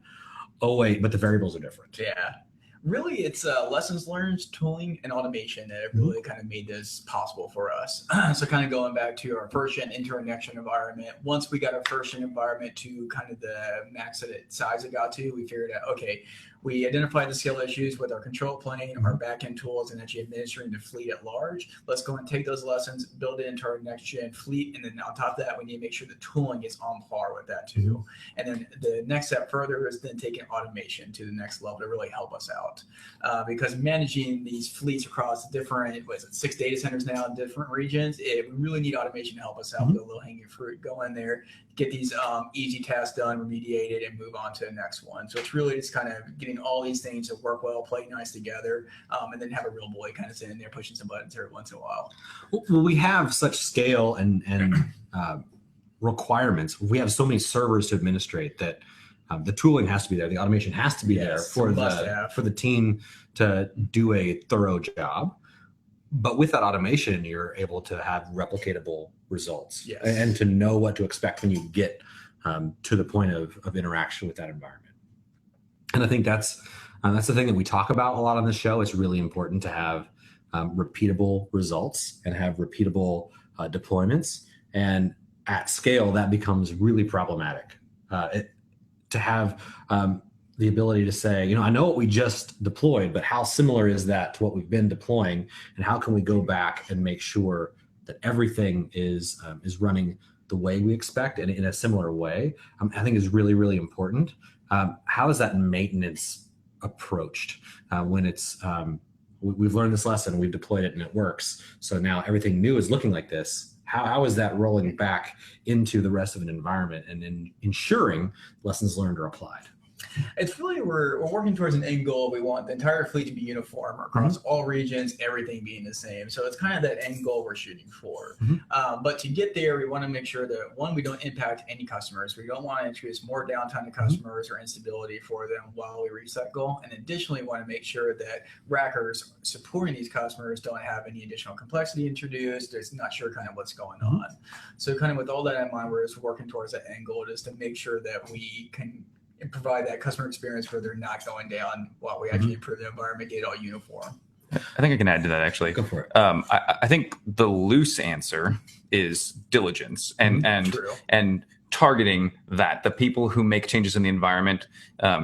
Speaker 1: Oh, wait, but the variables are different.
Speaker 2: Yeah. Really, it's lessons learned, tooling, and automation that have really kind of made this possible for us. So kind of going back to our first gen into our next gen environment, once we got our first gen environment to kind of the max size it got to, we figured out, okay, we identified the scale issues with our control plane, our backend tools, and actually administering the fleet at large. Let's go and take those lessons, build it into our next gen fleet, and then on top of that, we need to make sure the tooling is on par with that too. And then the next step further is then taking automation to the next level to really help us out. Because managing these fleets across different, 6 data centers now in different regions, we really need automation to help us out with a low-hanging fruit. Go in there, get these easy tasks done, remediated, and move on to the next one. So it's really just kind of getting all these things to work well, play nice together, and then have a real boy kind of sitting there pushing some buttons every once in a while.
Speaker 1: Well, we have such scale and requirements. We have so many servers to administrate that the tooling has to be there. The automation has to be there for the team to do a thorough job. But with that automation, you're able to have replicatable results and to know what to expect when you get to the point of interaction with that environment. And I think that's the thing that we talk about a lot on the show. It's really important to have repeatable results and have repeatable deployments. And at scale, that becomes really problematic. To have the ability to say, I know what we just deployed, but how similar is that to what we've been deploying, and how can we go back and make sure that everything is running the way we expect and in a similar way? I think is really, really important. How is that maintenance approached when it's we've learned this lesson, we've deployed it, and it works. So now everything new is looking like this. How is that rolling back into the rest of an environment and then ensuring lessons learned are applied?
Speaker 2: It's really, we're working towards an end goal. We want the entire fleet to be uniform across all regions, everything being the same. So it's kind of that end goal we're shooting for. But to get there, we want to make sure that, one, we don't impact any customers. We don't want to introduce more downtime to customers or instability for them while we reach that goal. And additionally, we want to make sure that Rackers supporting these customers don't have any additional complexity introduced. There's not sure kind of what's going on. So kind of with all that in mind, we're just working towards that end goal, just to make sure that we can provide that customer experience where they're not going down while we actually improve the environment, get it all uniform.
Speaker 3: I think I can add to that, actually.
Speaker 1: Go for it.
Speaker 3: I think the loose answer is diligence and targeting that. The people who make changes in the environment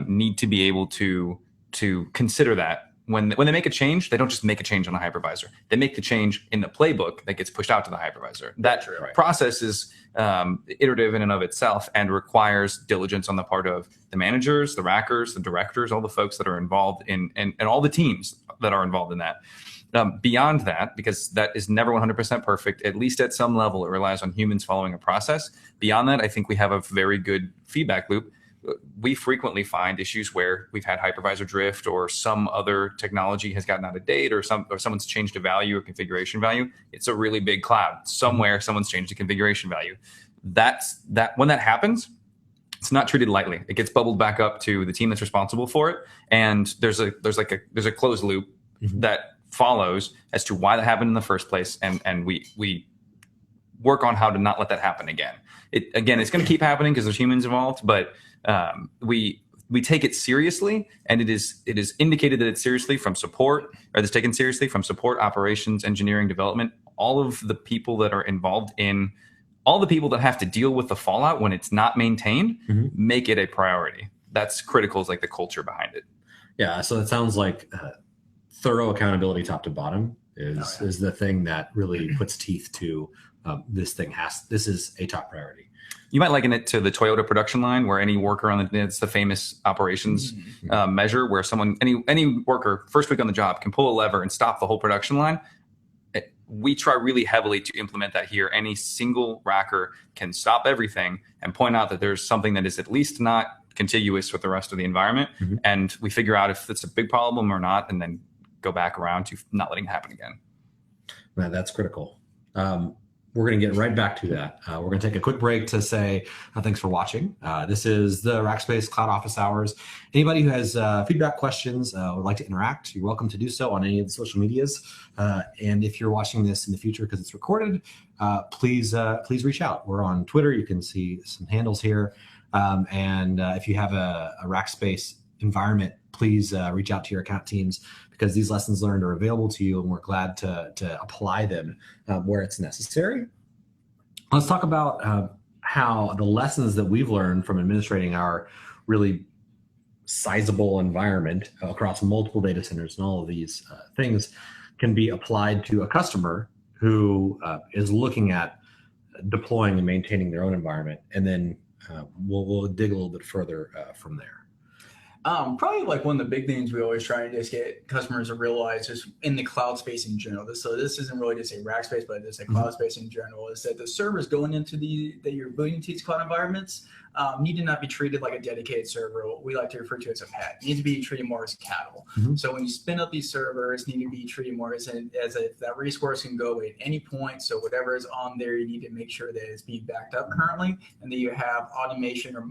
Speaker 3: need to be able to consider that when they make a change, they don't just make a change on a hypervisor. They make the change in the playbook that gets pushed out to the hypervisor. That process is iterative in and of itself and requires diligence on the part of the managers, the rackers, the directors, all the folks that are involved in, and all the teams that are involved in that. Beyond that, because that is never 100% perfect, at least at some level, it relies on humans following a process. Beyond that, I think we have a very good feedback loop. We frequently find issues where we've had hypervisor drift or some other technology has gotten out of date or someone's changed a value or configuration value. It's a really big cloud. Somewhere someone's changed a configuration value. When that happens, it's not treated lightly. It gets bubbled back up to the team that's responsible for it. And there's a closed loop that follows as to why that happened in the first place. And we work on how to not let that happen again. It's going to keep happening because there's humans involved, but we take it seriously, and it is indicated that it's seriously from support, or it's taken seriously from support, operations, engineering, development, all of the people that are involved in, all the people that have to deal with the fallout when it's not maintained, make it a priority. That's critical, is like the culture behind it.
Speaker 1: Yeah, so it sounds like thorough accountability top to bottom is the thing that really puts teeth to this is a top priority.
Speaker 3: You might liken it to the Toyota production line, where any worker it's the famous operations measure, where any worker first week on the job can pull a lever and stop the whole production line. We try really heavily to implement that here. Any single racker can stop everything and point out that there's something that is at least not contiguous with the rest of the environment. And we figure out if it's a big problem or not, and then go back around to not letting it happen again.
Speaker 1: That's critical. We're going to get right back to that. We're going to take a quick break to say thanks for watching. This is the Rackspace Cloud Office Hours. Anybody who has feedback, questions, would like to interact, you're welcome to do so on any of the social medias. And if you're watching this in the future because it's recorded, please reach out. We're on Twitter. You can see some handles here. And if you have a Rackspace environment, please reach out to your account teams, because these lessons learned are available to you, and we're glad to apply them where it's necessary. Let's talk about how the lessons that we've learned from administrating our really sizable environment across multiple data centers and all of these things can be applied to a customer who is looking at deploying and maintaining their own environment. And then we'll dig a little bit further from there.
Speaker 2: Probably like one of the big things we always try to just get customers to realize is in the cloud space in general. So this isn't really just a Rackspace, but it's a cloud space in general, is that the servers going into that you're building into these cloud environments need to not be treated like a dedicated server. What we like to refer to as a pet. It needs to be treated more as cattle. So when you spin up these servers, need to be treated more as if that resource can go away at any point. So whatever is on there, you need to make sure that it's being backed up currently, and that you have automation or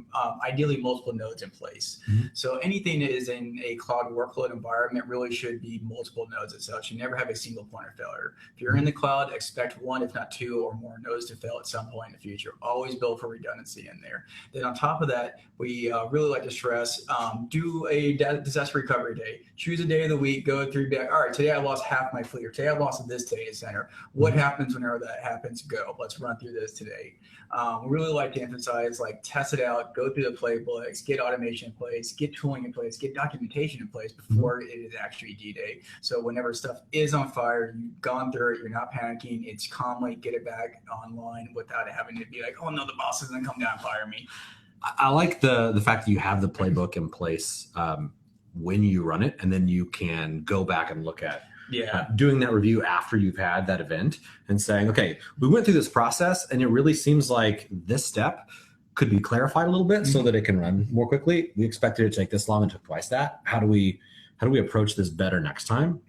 Speaker 2: ideally multiple nodes in place. So anything that is in a cloud workload environment really should be multiple nodes as such. You never have a single point of failure. If you're in the cloud, expect one, if not two or more nodes to fail at some point in the future. Always build for redundancy in there. Then on top of that, we really like to stress, do a disaster recovery day. Choose a day of the week, go through, all right, today I lost half my fleet, or today I lost this data center. What happens whenever that happens? Go. Let's run through this today. We really like to emphasize, like, test it out, go through the playbooks, get automation in place, get tooling in place, get documentation in place before it is actually D-Day. So whenever stuff is on fire, you've gone through it, you're not panicking, it's calmly get it back online without having to be like, oh no, the boss is going to come down and fire me.
Speaker 1: I like the fact that you have the playbook in place when you run it, and then you can go back and look at doing that review after you've had that event and saying, okay, we went through this process and it really seems like this step could be clarified a little bit so that it can run more quickly. We expected it to take this long and took twice that. How do we approach this better next time?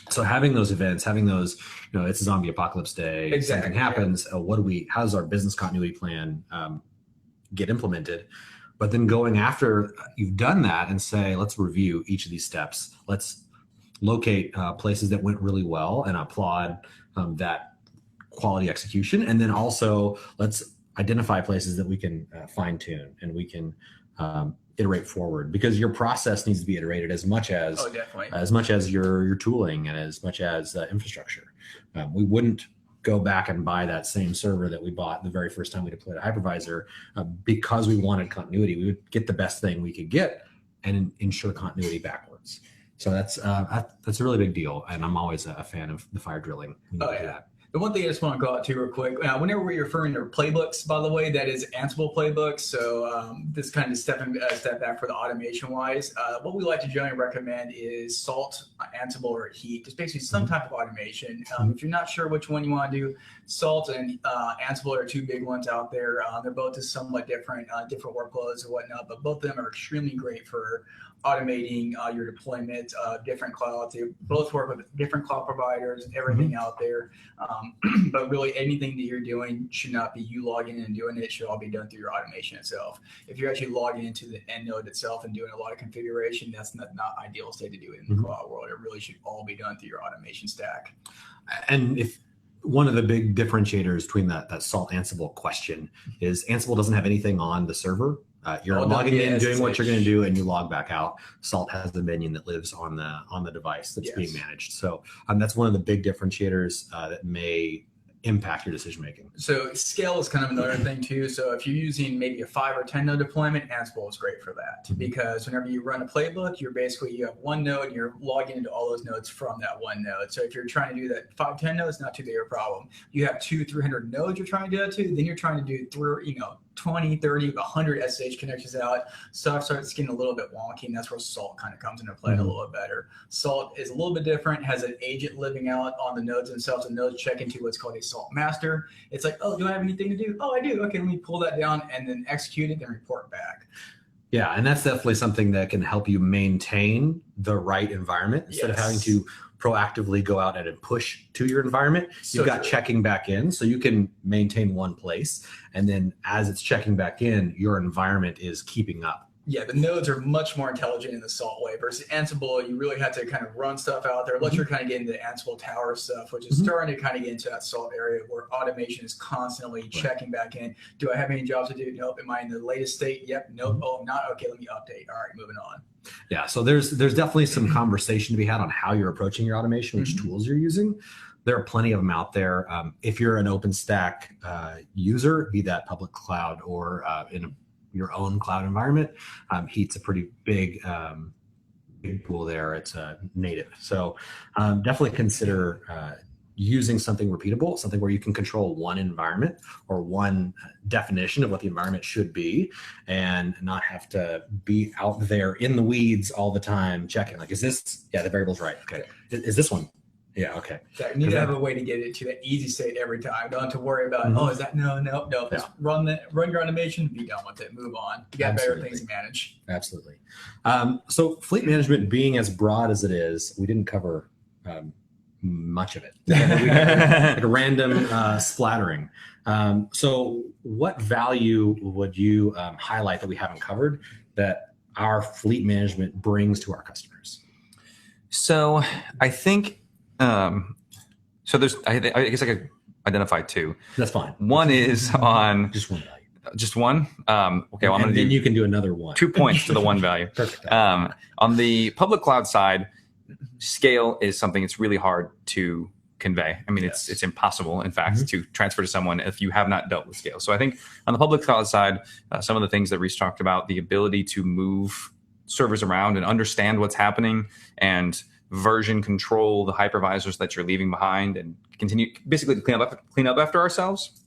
Speaker 1: So having those events, having those, it's a zombie apocalypse day, something happens. How does our business continuity plan get implemented? But then going after you've done that and say, let's review each of these steps. Let's locate places that went really well and applaud that quality execution. And then also let's identify places that we can fine tune and we can iterate forward, because your process needs to be iterated as much as your tooling and as much as infrastructure. We wouldn't go back and buy that same server that we bought the very first time we deployed a hypervisor because we wanted continuity. We would get the best thing we could get and ensure continuity backwards. So that's a really big deal, and I'm always a fan of the fire drilling.
Speaker 2: Oh yeah. The one thing I just want to call out too real quick, whenever we're referring to playbooks, by the way, that is Ansible playbooks. So this kind of step back for the automation wise. What we like to generally recommend is Salt, Ansible, or Heat. Just basically some type of automation. If you're not sure which one you want to do, Salt and Ansible are two big ones out there. They're both just somewhat different workloads and whatnot, but both of them are extremely great for automating your deployment of different clouds. They both work with different cloud providers, everything out there. But really anything that you're doing should not be you logging in and doing it. It should all be done through your automation itself. If you're actually logging into the end node itself and doing a lot of configuration, that's not ideal state to do it in the cloud world. It really should all be done through your automation stack.
Speaker 1: And if one of the big differentiators between that Salt Ansible question is Ansible doesn't have anything on the server. You're logging in, doing what you're going to do, and you log back out. Salt has the minion that lives on the device that's being managed. So that's one of the big differentiators that may impact your decision making.
Speaker 2: So scale is kind of another thing too. So if you're using maybe a 5 or 10 node deployment, Ansible is great for that because whenever you run a playbook, you have one node and you're logging into all those nodes from that one node. So if you're trying to do that 5, 10 nodes, not too big of a problem. You have 200, 300 nodes you're trying to do that to, then you're trying to do 20, 30, 100 SSH connections out. Stuff starts getting a little bit wonky, and that's where Salt kind of comes into play a little bit better. Salt is a little bit different, has an agent living out on the nodes themselves, and nodes check into what's called a Salt master. It's like, oh, do I have anything to do? Oh, I do. Okay, let me pull that down and then execute it and report back.
Speaker 1: Yeah, and that's definitely something that can help you maintain the right environment instead of having to proactively go out and push to your environment. You've got checking back in, so you can maintain one place. And then as it's checking back in, your environment is keeping up.
Speaker 2: Yeah, the nodes are much more intelligent in the Salt way versus Ansible. You really have to kind of run stuff out there. Unless you're kind of getting the Ansible tower stuff, which is starting to kind of get into that Salt area where automation is constantly checking back in. Do I have any jobs to do? Nope. Am I in the latest state? Yep. Nope. Oh, I'm not. Okay, let me update. All right, moving on.
Speaker 1: Yeah, so there's definitely some conversation to be had on how you're approaching your automation, which tools you're using. There are plenty of them out there. If you're an OpenStack user, be that public cloud or in your own cloud environment, Heat's a pretty big tool there. It's native. So definitely consider using something repeatable, something where you can control one environment or one definition of what the environment should be and not have to be out there in the weeds all the time checking. Like, is this, the variable's right. Okay. Is this one? Yeah, okay.
Speaker 2: So you need to have a way to get it to that easy state every time. Don't have to worry about, is that no. Just run your automation, be done with it, move on. You got better things to manage.
Speaker 1: Absolutely. So fleet management being as broad as it is, we didn't cover much of it. We had like a random splattering. So what value would you highlight that we haven't covered that our fleet management brings to our customers?
Speaker 3: So I think, so there's, I guess I could identify two.
Speaker 1: That's fine.
Speaker 3: One is on
Speaker 1: just one value.
Speaker 3: Just one? Okay, well, I'm going to do.
Speaker 1: You can do another one.
Speaker 3: 2 points to the one value.
Speaker 1: Perfect.
Speaker 3: On the public cloud side, scale is something that's really hard to convey. I mean, it's impossible, in fact, to transfer to someone if you have not dealt with scale. So I think on the public cloud side, some of the things that Reese talked about, the ability to move servers around and understand what's happening and version control the hypervisors that you're leaving behind and continue basically to clean up after ourselves,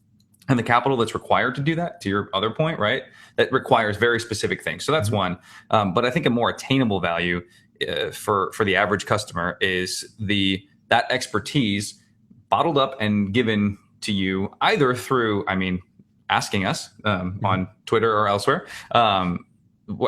Speaker 3: and the capital that's required to do that, to your other point, right? That requires very specific things. So that's one. But I think a more attainable value for the average customer is that expertise bottled up and given to you either through, asking us on Twitter or elsewhere.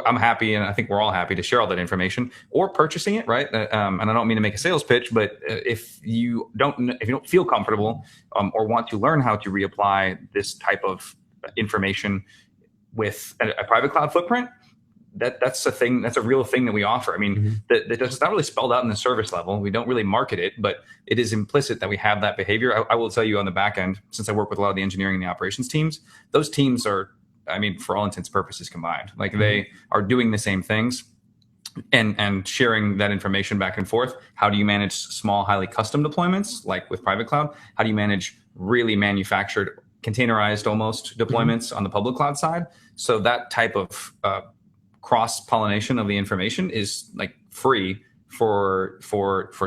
Speaker 3: I'm happy, and I think we're all happy to share all that information, or purchasing it, right? And I don't mean to make a sales pitch, but if you don't feel comfortable or want to learn how to reapply this type of information with a private cloud footprint, that's a thing. That's a real thing that we offer. I mean, it's not really spelled out in the service level. We don't really market it, but it is implicit that we have that behavior. I will tell you on the back end, since I work with a lot of the engineering and the operations teams, those teams are, for all intents and purposes combined, like they are doing the same things and sharing that information back and forth. How do you manage small, highly custom deployments, like with private cloud? How do you manage really manufactured, containerized almost deployments on the public cloud side? So that type of cross-pollination of the information is like free for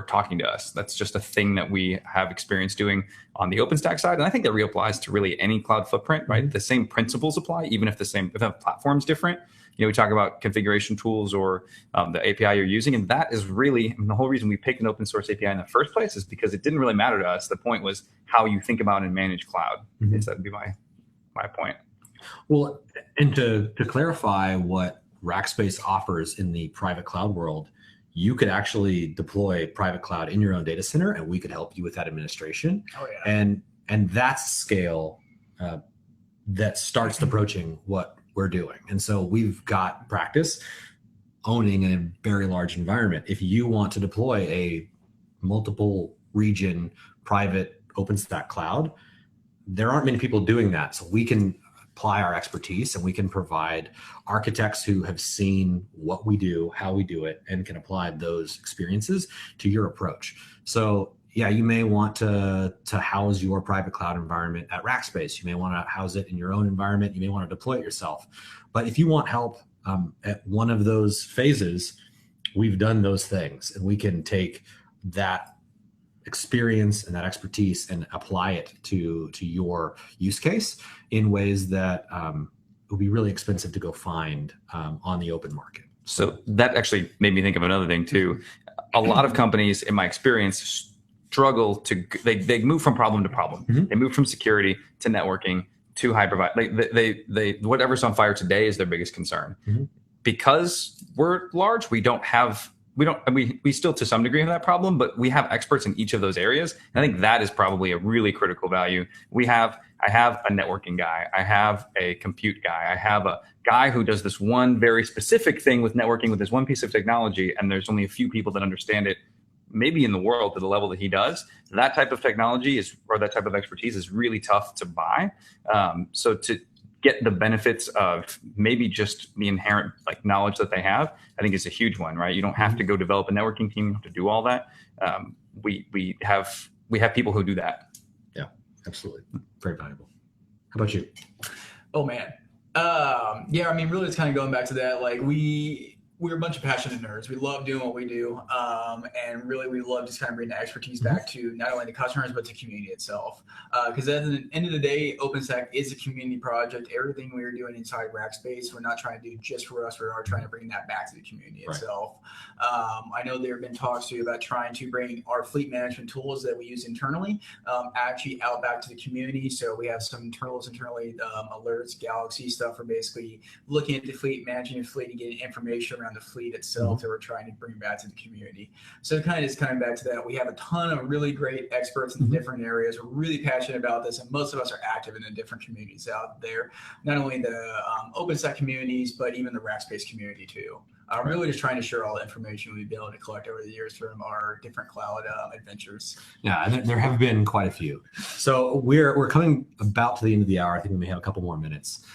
Speaker 3: talking to us. That's just a thing that we have experience doing on the OpenStack side, and I think that reapplies to really any cloud footprint. Right, the same principles apply, even if the platform's different. We talk about configuration tools or the API you're using, and that is really the whole reason we picked an open source API in the first place, is because it didn't really matter to us. The point was how you think about and manage cloud. So that'd be my point.
Speaker 1: Well, and to clarify what Rackspace offers in the private cloud world, you could actually deploy private cloud in your own data center, and we could help you with that administration.
Speaker 2: Oh, yeah.
Speaker 1: And that's scale that starts approaching what we're doing. And so we've got practice owning in a very large environment. If you want to deploy a multiple region private OpenStack cloud, there aren't many people doing that. So we can apply our expertise, and we can provide architects who have seen what we do, how we do it, and can apply those experiences to your approach. So yeah, you may want to house your private cloud environment at Rackspace. You may want to house it in your own environment. You may want to deploy it yourself. But if you want help at one of those phases, we've done those things, and we can take that experience and that expertise and apply it to your use case in ways that will be really expensive to go find on the open market.
Speaker 3: So that actually made me think of another thing too. A lot of companies, in my experience, struggle to they move from problem to problem. They move from security to networking to hypervisor. They whatever's on fire today is their biggest concern. Because we're large, we still to some degree have that problem, but we have experts in each of those areas. And I think that is probably a really critical value. I have a networking guy. I have a compute guy. I have a guy who does this one very specific thing with networking with this one piece of technology. And there's only a few people that understand it, maybe in the world, to the level that he does. That type of technology or that type of expertise is really tough to buy. So to get the benefits of maybe just the inherent knowledge that they have, I think is a huge one, right? You don't have to go develop a networking team. You don't have to do all that. We have people who do that.
Speaker 1: Yeah, absolutely. Very valuable. How about you?
Speaker 2: Oh man. Yeah, I mean, really it's kind of going back to that. We're a bunch of passionate nerds. We love doing what we do. And really we love just kind of bringing the expertise back to not only the customers, but to community itself. Because at the end of the day, OpenStack is a community project. Everything we're doing inside Rackspace, we're not trying to do just for us. We are trying to bring that back to the community itself. I know there have been talks too about trying to bring our fleet management tools that we use internally actually out back to the community. So we have some tools internally, alerts, Galaxy stuff for basically looking at the fleet, managing the fleet, and getting information around the fleet itself that we're trying to bring back to the community. So kind of just coming back to that, we have a ton of really great experts in different areas. We're really passionate about this, and most of us are active in the different communities out there, not only the OpenStack communities, but even the Rackspace community too. I'm really just trying to share all the information we've been able to collect over the years from our different cloud adventures.
Speaker 1: Yeah, and there have been quite a few. So we're coming about to the end of the hour. I think we may have a couple more minutes.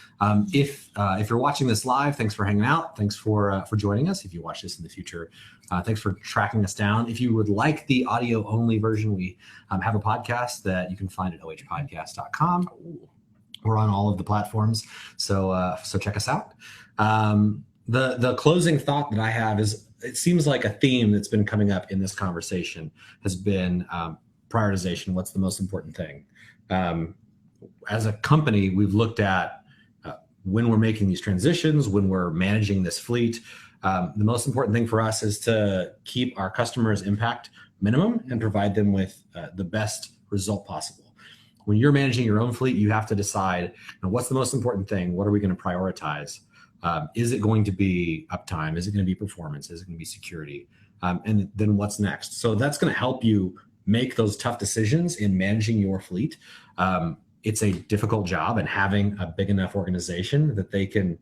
Speaker 1: If you're watching this live, thanks for hanging out. Thanks for joining us. If you watch this in the future, thanks for tracking us down. If you would like the audio only version, we have a podcast that you can find at ohpodcast.com. We're on all of the platforms, so check us out. The closing thought that I have is, it seems like a theme that's been coming up in this conversation has been prioritization. What's the most important thing? As a company, we've looked at when we're making these transitions, when we're managing this fleet, the most important thing for us is to keep our customers' impact minimum and provide them with the best result possible. When you're managing your own fleet, you have to decide, what's the most important thing? What are we going to prioritize? Is it going to be uptime? Is it going to be performance? Is it going to be security? And then what's next? So that's going to help you make those tough decisions in managing your fleet. It's a difficult job, and having a big enough organization that they can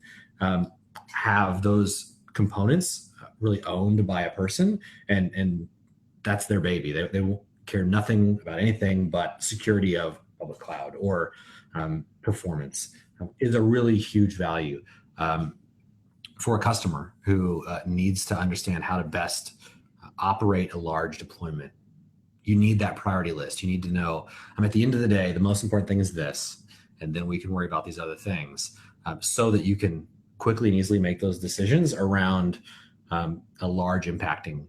Speaker 1: have those components really owned by a person, and that's their baby. They won't care nothing about anything but security of public cloud or performance is a really huge value. For a customer who needs to understand how to best operate a large deployment. You need that priority list. You need to know, at the end of the day, the most important thing is this, and then we can worry about these other things, so that you can quickly and easily make those decisions around a large impacting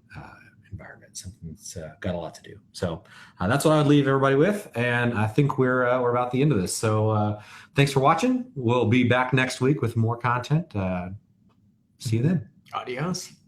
Speaker 1: environment, something that's got a lot to do. So that's what I would leave everybody with. And I think we're about the end of this. So thanks for watching. We'll be back next week with more content. See you then.
Speaker 2: Adios.